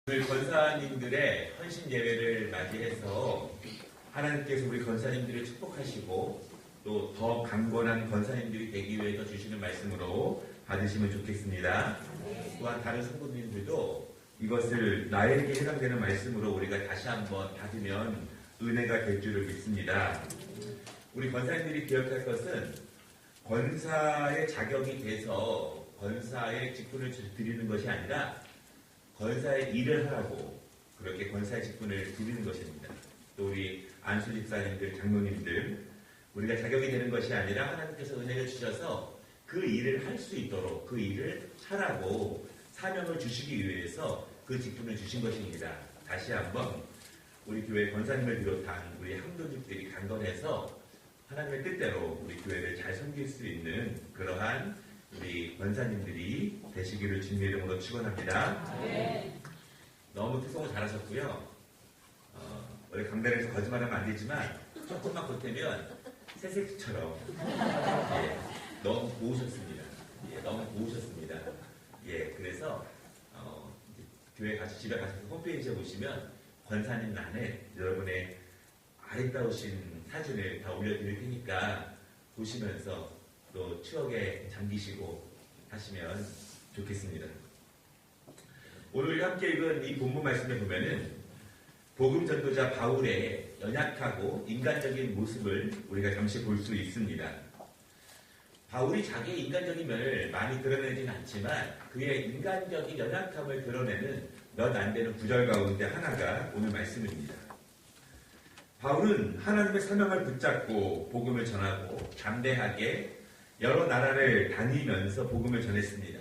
오늘 권사님들의 헌신 예배를 맞이해서 하나님께서 우리 권사님들을 축복하시고 또 더 강건한 권사님들이 되기 위해서 주시는 말씀으로 받으시면 좋겠습니다. 또한 다른 성도님들도 이것을 나에게 해당되는 말씀으로 우리가 다시 한번 받으면 은혜가 될 줄을 믿습니다. 우리 권사님들이 기억할 것은 권사의 자격이 돼서 권사의 직분을 드리는 것이 아니라 권사의 일을 하라고 그렇게 권사의 직분을 드리는 것입니다. 또 우리 안수 집사님들, 장로님들, 우리가 자격이 되는 것이 아니라 하나님께서 은혜를 주셔서 그 일을 할 수 있도록 그 일을 하라고 사명을 주시기 위해서 그 직분을 주신 것입니다. 다시 한번 우리 교회 권사님을 비롯한 우리 항도직들이 강건해서 하나님의 뜻대로 우리 교회를 잘 섬길 수 있는 그러한 우리 권사님들이 되시기를 주님의 이름으로 축원합니다. 너무 특성을 잘하셨고요. 원래 강단에서 거짓말하면 안 되지만 조금만 보태면 새색시처럼 너무 고우셨습니다. 너무 고우셨습니다. 그래서 교회 가서 집에 가셔서 홈페이지에 보시면 권사님 난에 여러분의 아름다우신 사진을 다 올려드릴 테니까 보시면서 또 추억에 잠기시고 하시면 좋겠습니다. 오늘 함께 읽은 이 본문 말씀에 보면은 복음 전도자 바울의 연약하고 인간적인 모습을 우리가 잠시 볼 수 있습니다. 바울이 자기의 인간적인 면을 많이 드러내진 않지만 그의 인간적인 연약함을 드러내는 몇 안 되는 구절 가운데 하나가 오늘 말씀입니다. 바울은 하나님의 사명을 붙잡고 복음을 전하고 담대하게 여러 나라를 다니면서 복음을 전했습니다.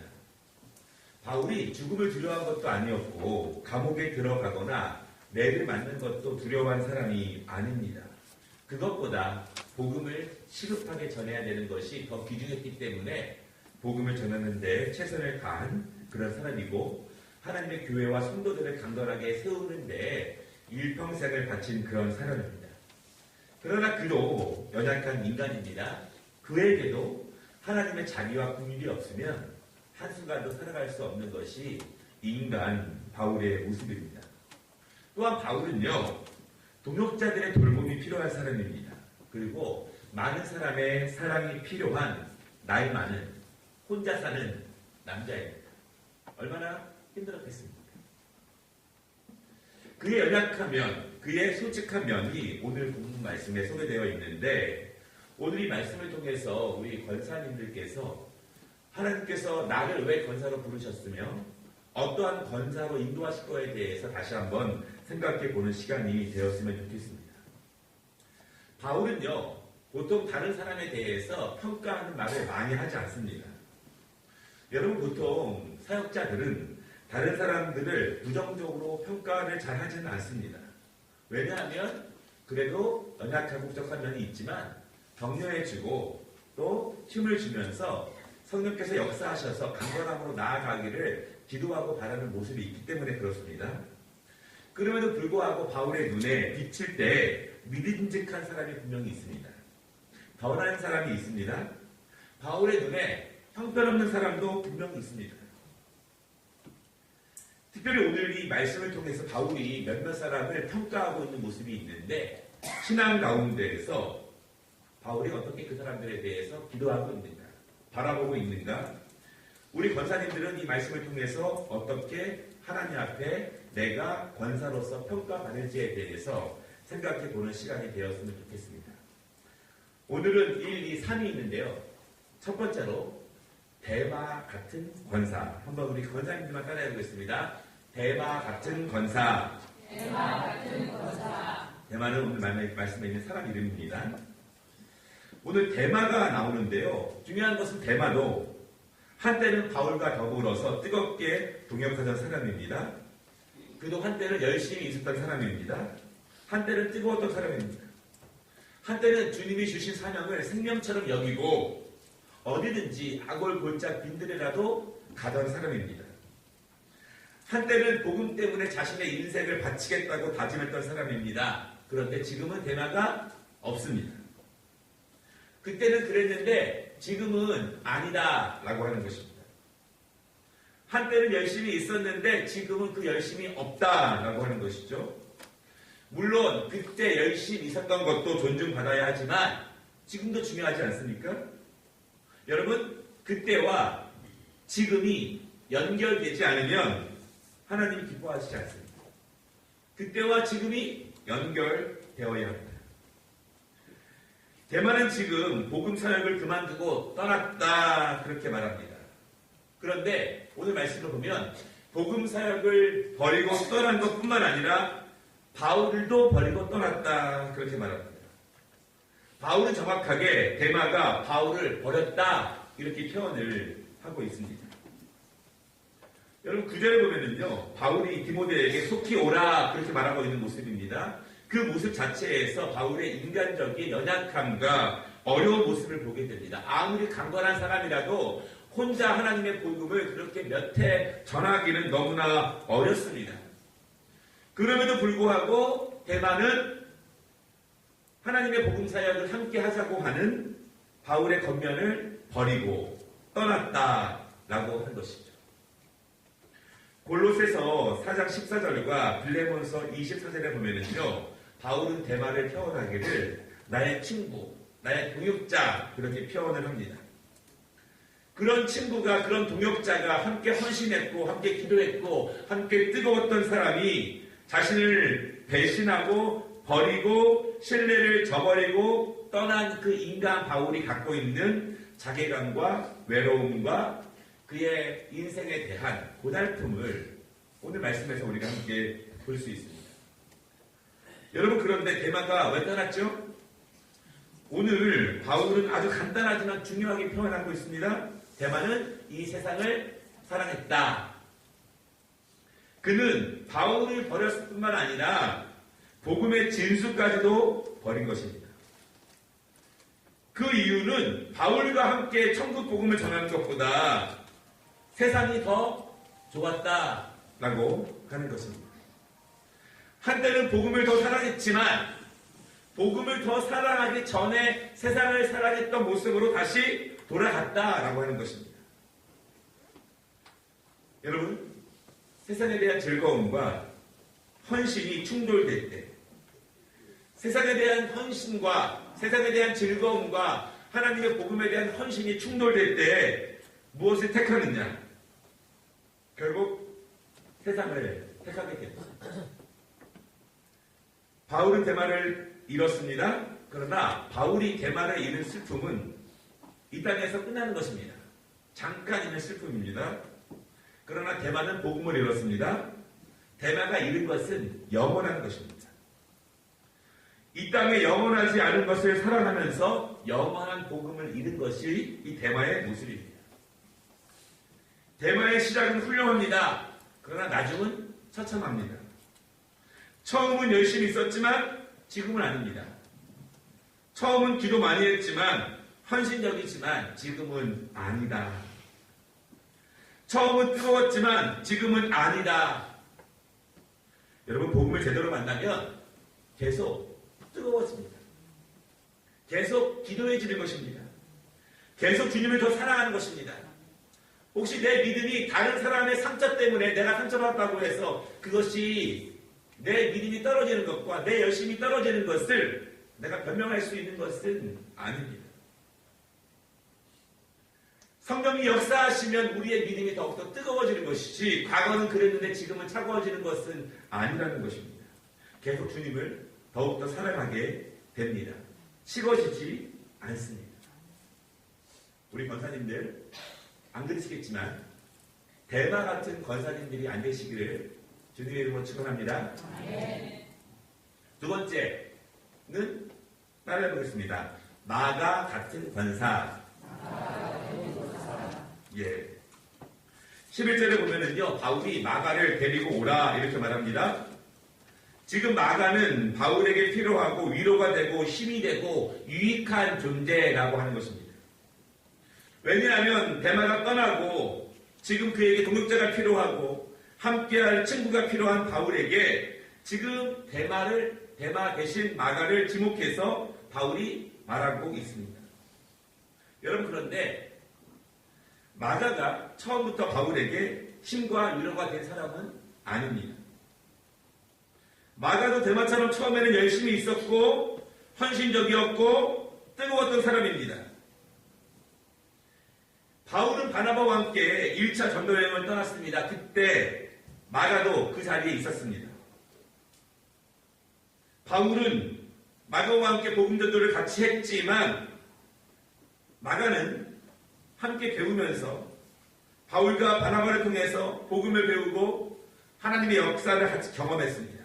바울이 죽음을 두려워한 것도 아니었고 감옥에 들어가거나 매를 맞는 것도 두려워한 사람이 아닙니다. 그것보다 복음을 시급하게 전해야 되는 것이 더 귀중했기 때문에 복음을 전하는 데 최선을 다한 그런 사람이고 하나님의 교회와 성도들을 강건하게 세우는 데 일평생을 바친 그런 사람입니다. 그러나 그도 연약한 인간입니다. 그에게도 하나님의 자비와 긍휼이 없으면 한순간도 살아갈 수 없는 것이 인간 바울의 모습입니다. 또한 바울은요, 동역자들의 돌봄이 필요한 사람입니다. 그리고 많은 사람의 사랑이 필요한 나이 많은 혼자 사는 남자입니다. 얼마나 힘들었겠습니까? 그의 연약한 면, 그의 솔직한 면이 오늘 본문 말씀에 소개되어 있는데 오늘 이 말씀을 통해서 우리 권사님들께서 하나님께서 나를 왜 권사로 부르셨으며 어떠한 권사로 인도하실 거에 대해서 다시 한번 생각해 보는 시간이 되었으면 좋겠습니다. 바울은요, 보통 다른 사람에 대해서 평가하는 말을 많이 하지 않습니다. 여러분 보통 사역자들은 다른 사람들을 부정적으로 평가를 잘 하지는 않습니다. 왜냐하면 그래도 연약하고 부족한 면이 있지만 격려해주고 또 힘을 주면서 성령께서 역사하셔서 강건함으로 나아가기를 기도하고 바라는 모습이 있기 때문에 그렇습니다. 그럼에도 불구하고 바울의 눈에 비칠 때 믿음직한 사람이 분명히 있습니다. 변한 사람이 있습니다. 바울의 눈에 형편없는 사람도 분명히 있습니다. 특별히 오늘 이 말씀을 통해서 바울이 몇몇 사람을 평가하고 있는 모습이 있는데 신앙 가운데에서 바울이 어떻게 그 사람들에 대해서 기도하고 있는가, 바라보고 있는가, 우리 권사님들은 이 말씀을 통해서 어떻게 하나님 앞에 내가 권사로서 평가받을지에 대해서 생각해 보는 시간이 되었으면 좋겠습니다. 오늘은 1, 2, 3이 있는데요. 첫 번째로 대마 같은 권사. 한번 우리 권사님들만 따라해 보겠습니다. 대마 같은 권사. 대마 같은 권사. 대마는 오늘 말씀에 있는 사람 이름입니다. 오늘 대마가 나오는데요. 중요한 것은 대마도 한때는 바울과 더불어서 뜨겁게 동역하던 사람입니다. 그도 한때는 열심히 있었던 사람입니다. 한때는 뜨거웠던 사람입니다. 한때는 주님이 주신 사명을 생명처럼 여기고 어디든지 아골골짝 빈들이라도 가던 사람입니다. 한때는 복음 때문에 자신의 인생을 바치겠다고 다짐했던 사람입니다. 그런데 지금은 대마가 없습니다. 그때는 그랬는데 지금은 아니다 라고 하는 것입니다. 한때는 열심히 있었는데 지금은 그 열심이 없다라고 하는 것이죠. 물론 그때 열심히 있었던 것도 존중받아야 하지만 지금도 중요하지 않습니까? 여러분, 그때와 지금이 연결되지 않으면 하나님이 기뻐하시지 않습니다. 그때와 지금이 연결되어야 합니다. 대만은 지금 복음 사역을 그만두고 떠났다 그렇게 말합니다. 그런데 오늘 말씀을 보면 복음 사역을 버리고 떠난 것뿐만 아니라 바울도 버리고 떠났다 그렇게 말합니다. 바울은 정확하게 데마가 바울을 버렸다 이렇게 표현을 하고 있습니다. 여러분 9절에 보면은요, 바울이 디모데에게 속히 오라 그렇게 말하고 있는 모습입니다. 그 모습 자체에서 바울의 인간적인 연약함과 어려운 모습을 보게 됩니다. 아무리 강건한 사람이라도 혼자 하나님의 복음을 그렇게 몇 해 전하기는 너무나 어렵습니다. 그럼에도 불구하고 데마는 하나님의 복음 사역을 함께 하자고 하는 바울의 겉면을 버리고 떠났다라고 한 것이죠. 골로새서 4장 14절과 빌레몬서 24절에 보면은요, 바울은 데마를 표현하기를 나의 친구, 나의 동역자 그렇게 표현을 합니다. 그런 친구가, 그런 동역자가 함께 헌신했고 함께 기도했고 함께 뜨거웠던 사람이 자신을 배신하고 버리고 신뢰를 저버리고 떠난 그 인간 바울이 갖고 있는 자괴감과 외로움과 그의 인생에 대한 고달픔을 오늘 말씀에서 우리가 함께 볼 수 있습니다. 여러분, 그런데 데마가 왜 떠났죠? 오늘 바울은 아주 간단하지만 중요하게 표현하고 있습니다. 데마는 이 세상을 사랑했다. 그는 바울을 버렸을 뿐만 아니라 복음의 진수까지도 버린 것입니다. 그 이유는 바울과 함께 천국 복음을 전하는 것보다 세상이 더 좋았다라고 하는 것입니다. 한때는 복음을 더 사랑했지만 복음을 더 사랑하기 전에 세상을 사랑했던 모습으로 다시 돌아갔다라고 하는 것입니다. 여러분, 세상에 대한 즐거움과 헌신이 충돌될 때, 세상에 대한 헌신과 세상에 대한 즐거움과 하나님의 복음에 대한 헌신이 충돌될 때 무엇을 택하느냐? 결국 세상을 택하게 됩니다. 바울은 데마를 잃었습니다. 그러나 바울이 데마를 잃은 슬픔은 이 땅에서 끝나는 것입니다. 잠깐 있는 슬픔입니다. 그러나 데마는 복음을 잃었습니다. 데마가 잃은 것은 영원한 것입니다. 이 땅에 영원하지 않은 것을 사랑하면서 영원한 복음을 잃은 것이 이 데마의 모습입니다. 데마의 시작은 훌륭합니다. 그러나 나중은 처참합니다. 처음은 열심히 있었지만 지금은 아닙니다. 처음은 기도 많이 했지만 헌신적이지만 지금은 아니다. 처음은 뜨거웠지만 지금은 아니다. 여러분, 복음을 제대로 만나면 계속 뜨거워집니다. 계속 기도해지는 것입니다. 계속 주님을 더 사랑하는 것입니다. 혹시 내 믿음이 다른 사람의 상처 때문에 내가 상처받았다고 해서 그것이 내 믿음이 떨어지는 것과 내 열심이 떨어지는 것을 내가 변명할 수 있는 것은 아닙니다. 성령이 역사하시면 우리의 믿음이 더욱더 뜨거워지는 것이지 과거는 그랬는데 지금은 차가워지는 것은 아니라는 것입니다. 계속 주님을 더욱더 사랑하게 됩니다. 식어지지 않습니다. 우리 권사님들 안 그러시겠지만 데마 같은 권사님들이 안 되시기를 주님의 이름으로 축원합니다. 두 번째는 따라해 보겠습니다. 마가 같은 권사. 예. 11절에 보면은요, 바울이 마가를 데리고 오라 이렇게 말합니다. 지금 마가는 바울에게 필요하고 위로가 되고 힘이 되고 유익한 존재라고 하는 것입니다. 왜냐하면 데마가 떠나고 지금 그에게 동역자가 필요하고 함께할 친구가 필요한 바울에게 지금 데마 대신 마가를 지목해서 바울이 말하고 있습니다. 여러분, 그런데 마가가 처음부터 바울에게 힘과 위로가 된 사람은 아닙니다. 마가도 데마처럼 처음에는 열심히 있었고 헌신적이었고 뜨거웠던 사람입니다. 바울은 바나바와 함께 1차 전도 여행을 떠났습니다. 그때 마가도 그 자리에 있었습니다. 바울은 마가와 함께 복음 전도를 같이 했지만 마가는 함께 배우면서 바울과 바나바를 통해서 복음을 배우고 하나님의 역사를 같이 경험했습니다.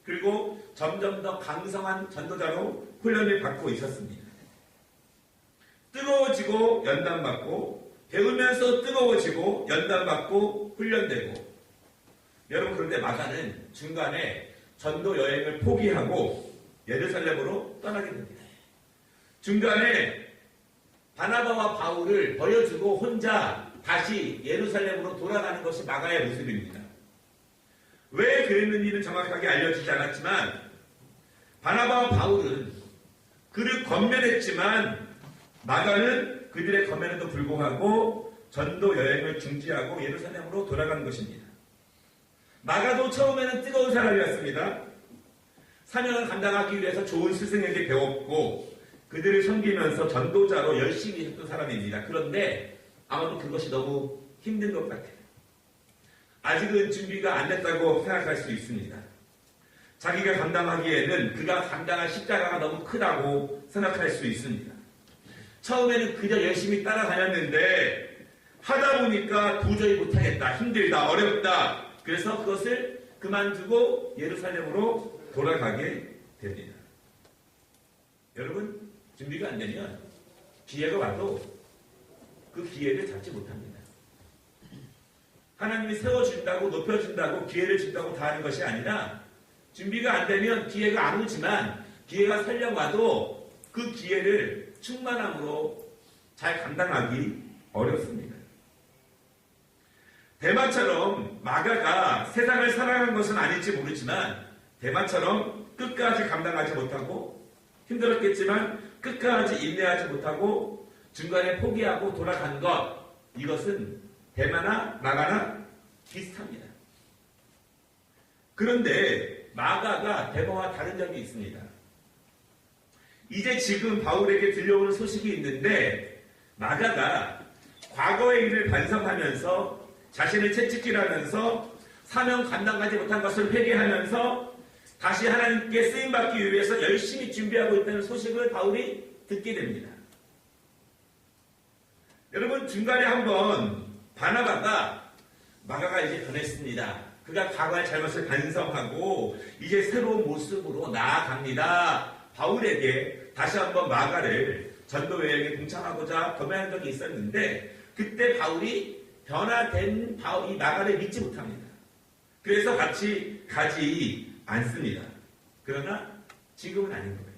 그리고 점점 더 강성한 전도자로 훈련을 받고 있었습니다. 뜨거워지고 연단받고 배우면서 뜨거워지고 연단받고 훈련되고 여러분 그런데 마가는 중간에 전도 여행을 포기하고 예루살렘으로 떠나게 됩니다. 중간에 바나바와 바울을 버려주고 혼자 다시 예루살렘으로 돌아가는 것이 마가의 모습입니다. 왜 그랬는지는 정확하게 알려지지 않았지만 바나바와 바울은 그를 권면했지만 마가는 그들의 권면에도 불구하고 전도 여행을 중지하고 예루살렘으로 돌아가는 것입니다. 마가도 처음에는 뜨거운 사람이었습니다. 사명을 감당하기 위해서 좋은 스승에게 배웠고 그들을 섬기면서 전도자로 열심히 했던 사람입니다. 그런데 아마도 그것이 너무 힘든 것 같아요. 아직은 준비가 안 됐다고 생각할 수 있습니다. 자기가 감당하기에는 그가 감당할 십자가가 너무 크다고 생각할 수 있습니다. 처음에는 그저 열심히 따라다녔는데 하다 보니까 도저히 못하겠다, 힘들다, 어렵다. 그래서 그것을 그만두고 예루살렘으로 돌아가게 됩니다. 여러분, 준비가 안 되면 기회가 와도 그 기회를 잡지 못합니다. 하나님이 세워준다고 높여준다고 기회를 준다고 다 하는 것이 아니라 준비가 안 되면 기회가 안 오지만 기회가 설령 와도 그 기회를 충만함으로 잘 감당하기 어렵습니다. 데마처럼 마가가 세상을 사랑한 것은 아닐지 모르지만 데마처럼 끝까지 감당하지 못하고 힘들었겠지만 끝까지 인내하지 못하고 중간에 포기하고 돌아간 것, 이것은 데마나 마가나 비슷합니다. 그런데 마가가 데마와 다른 점이 있습니다. 이제 지금 바울에게 들려오는 소식이 있는데 마가가 과거의 일을 반성하면서 자신을 채찍질하면서 사명 감당하지 못한 것을 회개하면서 다시 하나님께 쓰임받기 위해서 열심히 준비하고 있다는 소식을 바울이 듣게 됩니다. 여러분 중간에 한번 바나바가 마가가 이제 변했습니다. 그가 과거의 잘못을 반성하고 이제 새로운 모습으로 나아갑니다. 바울에게 다시 한번 마가를 전도 여행에 동참하고자 권면한 적이 있었는데 그때 바울이 변화된 이 마가를 믿지 못합니다. 그래서 같이 가지 않습니다. 그러나 지금은 아닌 거예요.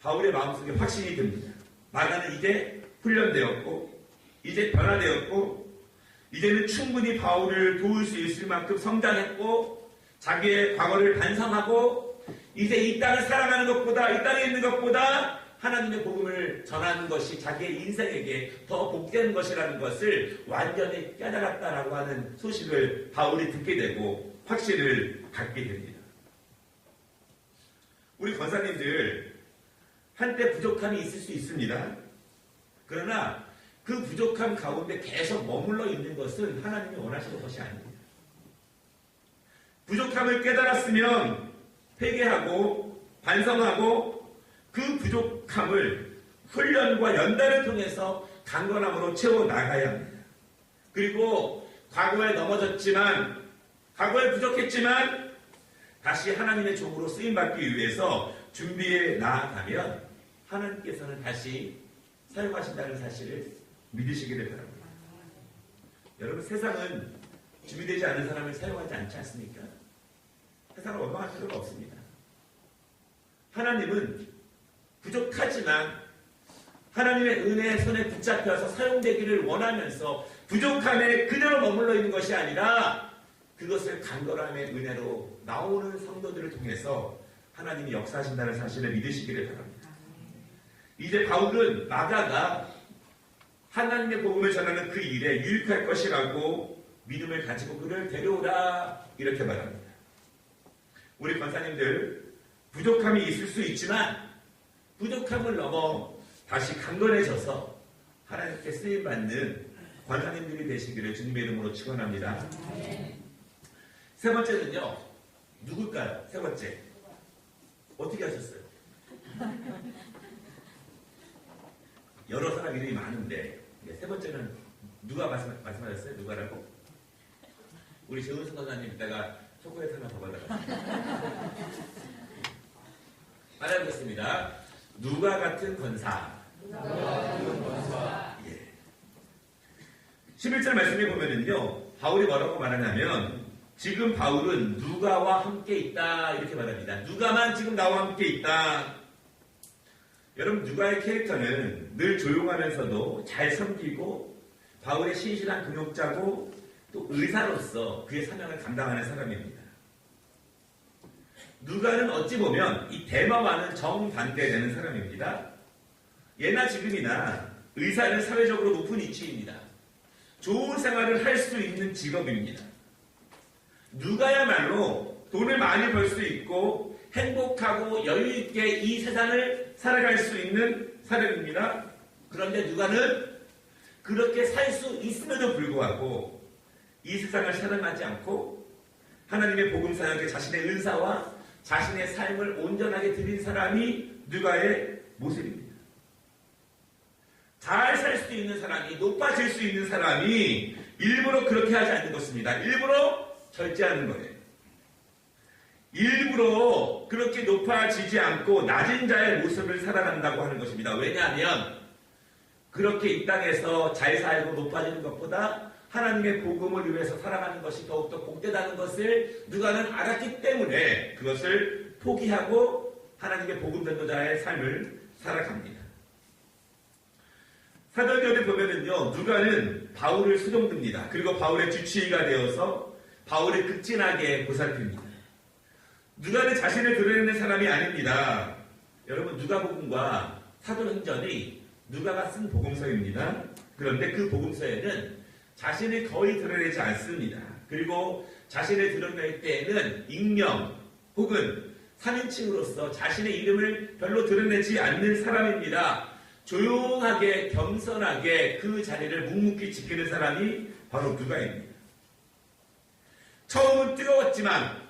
바울의 마음속에 확신이 듭니다. 마가는 이제 훈련되었고 이제 변화되었고 이제는 충분히 바울을 도울 수 있을 만큼 성장했고 자기의 과거를 반성하고 이제 이 땅을 살아가는 것보다 이 땅에 있는 것보다 하나님의 복음을 전하는 것이 자기의 인생에게 더 복되는 것이라는 것을 완전히 깨달았다라고 하는 소식을 바울이 듣게 되고 확신을 갖게 됩니다. 우리 권사님들 한때 부족함이 있을 수 있습니다. 그러나 그 부족함 가운데 계속 머물러 있는 것은 하나님이 원하시는 것이 아닙니다. 부족함을 깨달았으면 회개하고 반성하고 그 부족함을 훈련과 연단을 통해서 강건함으로 채워나가야 합니다. 그리고 과거에 넘어졌지만 과거에 부족했지만 다시 하나님의 종으로 쓰임받기 위해서 준비해 나아가면 하나님께서는 다시 사용하신다는 사실을 믿으시기를 바랍니다. 여러분 세상은 준비되지 않은 사람을 사용하지 않지 않습니까? 세상을 원망할 필요가 없습니다. 하나님은 부족하지만 하나님의 은혜의 손에 붙잡혀서 사용되기를 원하면서 부족함에 그대로 머물러 있는 것이 아니라 그것을 간절함의 은혜로 나오는 성도들을 통해서 하나님이 역사하신다는 사실을 믿으시기를 바랍니다. 이제 바울은 마가가 하나님의 복음을 전하는 그 일에 유익할 것이라고 믿음을 가지고 그를 데려오라 이렇게 말합니다. 우리 권사님들 부족함이 있을 수 있지만 부족함을 넘어 다시 강건해져서 하나님께 쓰임받는 권사님들이 되시기를 주님의 이름으로 축원합니다. 세 번째는요. 누굴까요? 세 번째. 어떻게 하셨어요? 여러 사람 이름이 많은데 세 번째는 누가 말씀하셨어요? 누가라고? 우리 재훈수 권사님 이따가 초콜릿 하나 더 받아가세요. 말해보겠습니다. 누가 같은 권사. 11절 말씀에 보면은요, 바울이 뭐라고 말하냐면, 지금 바울은 누가와 함께 있다, 이렇게 말합니다. 누가만 지금 나와 함께 있다. 여러분, 누가의 캐릭터는 늘 조용하면서도 잘 섬기고, 바울의 신실한 동역자고, 또 의사로서 그의 사명을 감당하는 사람입니다. 누가는 어찌 보면 이 대마와는 정반대되는 사람입니다. 예나 지금이나 의사는 사회적으로 높은 위치입니다. 좋은 생활을 할 수 있는 직업입니다. 누가야말로 돈을 많이 벌 수 있고 행복하고 여유있게 이 세상을 살아갈 수 있는 사람입니다. 그런데 누가는 그렇게 살 수 있음에도 불구하고 이 세상을 사랑하지 않고 하나님의 복음 사역에 자신의 은사와 자신의 삶을 온전하게 드린 사람이 누가의 모습입니다. 잘 살 수 있는 사람이, 높아질 수 있는 사람이 일부러 그렇게 하지 않는 것입니다. 일부러 절제하는 거예요. 일부러 그렇게 높아지지 않고 낮은 자의 모습을 살아간다고 하는 것입니다. 왜냐하면 그렇게 이 땅에서 잘 살고 높아지는 것보다 하나님의 복음을 위해서 살아가는 것이 더욱더 복되다는 것을 누가는 알았기 때문에 그것을 포기하고 하나님의 복음 전도자의 삶을 살아갑니다. 사도행전에 보면은요, 누가는 바울을 수종듭니다. 그리고 바울의 주치의가 되어서 바울을 극진하게 보살핍니다. 누가는 자신을 드러내는 사람이 아닙니다. 여러분, 누가복음과 사도행전이 누가가 쓴 복음서입니다. 그런데 그 복음서에는 자신을 거의 드러내지 않습니다. 그리고 자신을 드러낼 때에는 익명 혹은 3인칭으로서 자신의 이름을 별로 드러내지 않는 사람입니다. 조용하게 겸손하게 그 자리를 묵묵히 지키는 사람이 바로 누가입니다. 처음은 뜨거웠지만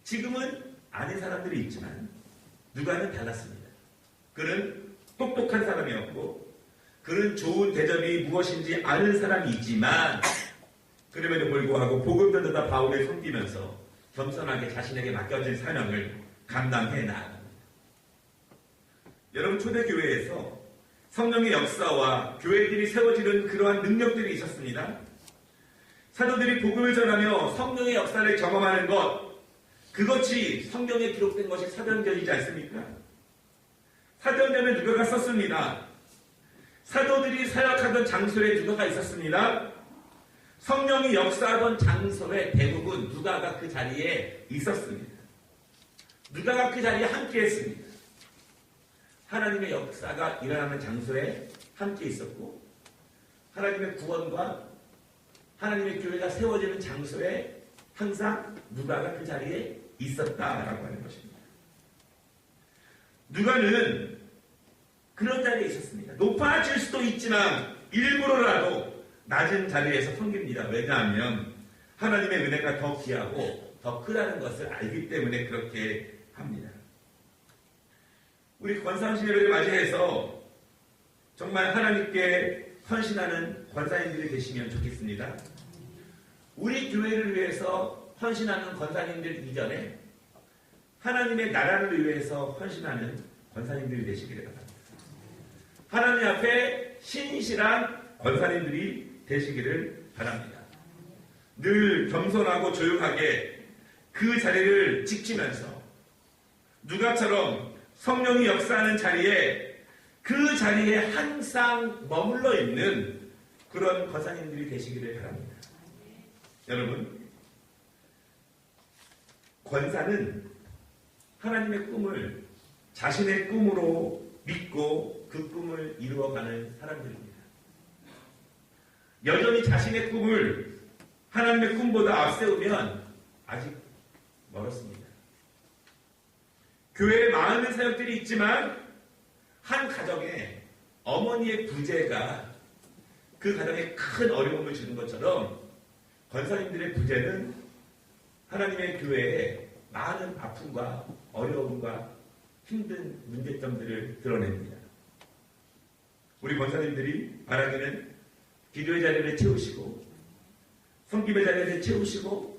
지금은 아닌 사람들이 있지만 누가는 달랐습니다. 그는 똑똑한 사람이었고 그는 좋은 대접이 무엇인지 아는 사람이지만 그럼에도 불구하고 복음 전도자 바울을 섬기면서 겸손하게 자신에게 맡겨진 사명을 감당해 나갑니다. 여러분, 초대교회에서 성령의 역사와 교회들이 세워지는 그러한 능력들이 있었습니다. 사도들이 복음을 전하며 성령의 역사를 경험하는 것, 그것이 성경에 기록된 것이 사도행전이지 않습니까? 사도행전에 누가가 썼습니다. 사도들이 사역하던 장소에 누가가 있었습니다. 성령이 역사하던 장소에 대부분 누가가 그 자리에 있었습니다. 누가가 그 자리에 함께 했습니다. 하나님의 역사가 일어나는 장소에 함께 있었고 하나님의 구원과 하나님의 교회가 세워지는 장소에 항상 누가가 그 자리에 있었다라고 하는 것입니다. 누가는 그런 자리에 있었습니다. 높아질 수도 있지만 일부러라도 낮은 자리에서 섬깁니다. 왜냐하면 하나님의 은혜가 더 귀하고 더 크다는 것을 알기 때문에 그렇게 합니다. 우리 권사님들을 맞이해서 정말 하나님께 헌신하는 권사님들이 되시면 좋겠습니다. 우리 교회를 위해서 헌신하는 권사님들 이전에 하나님의 나라를 위해서 헌신하는 권사님들이 되시기를 바랍니다. 하나님 앞에 신실한 권사님들이 되시기를 바랍니다. 늘 겸손하고 조용하게 그 자리를 지키면서 누가처럼 성령이 역사하는 자리에 그 자리에 항상 머물러 있는 그런 권사님들이 되시기를 바랍니다. 여러분, 권사는 하나님의 꿈을 자신의 꿈으로 믿고 그 꿈을 이루어가는 사람들입니다. 여전히 자신의 꿈을 하나님의 꿈보다 앞세우면 아직 멀었습니다. 교회에 많은 사역들이 있지만 한 가정에 어머니의 부재가 그 가정에 큰 어려움을 주는 것처럼 권사님들의 부재는 하나님의 교회에 많은 아픔과 어려움과 힘든 문제점들을 드러냅니다. 우리 권사님들이 바라기는 기도의 자리를 채우시고 섬김의 자리를 채우시고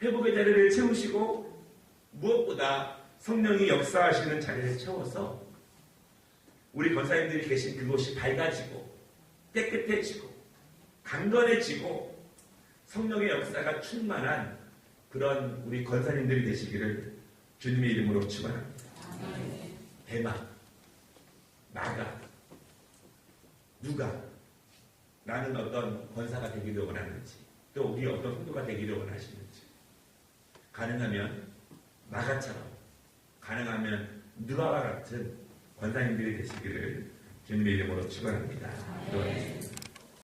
회복의 자리를 채우시고 무엇보다 성령이 역사하시는 자리를 채워서 우리 권사님들이 계신 그곳이 밝아지고 깨끗해지고 강건해지고 성령의 역사가 충만한 그런 우리 권사님들이 되시기를 주님의 이름으로 축원합니다. 대마, 나가, 누가 나는 어떤 권사가 되기를 원하는지 또 우리 어떤 성도가 되기를 원하시는지 가능하면 나가처럼 가능하면 누가와 같은 권사님들이 되시기를 주님의 이름으로 축원합니다. 기도하겠습니다.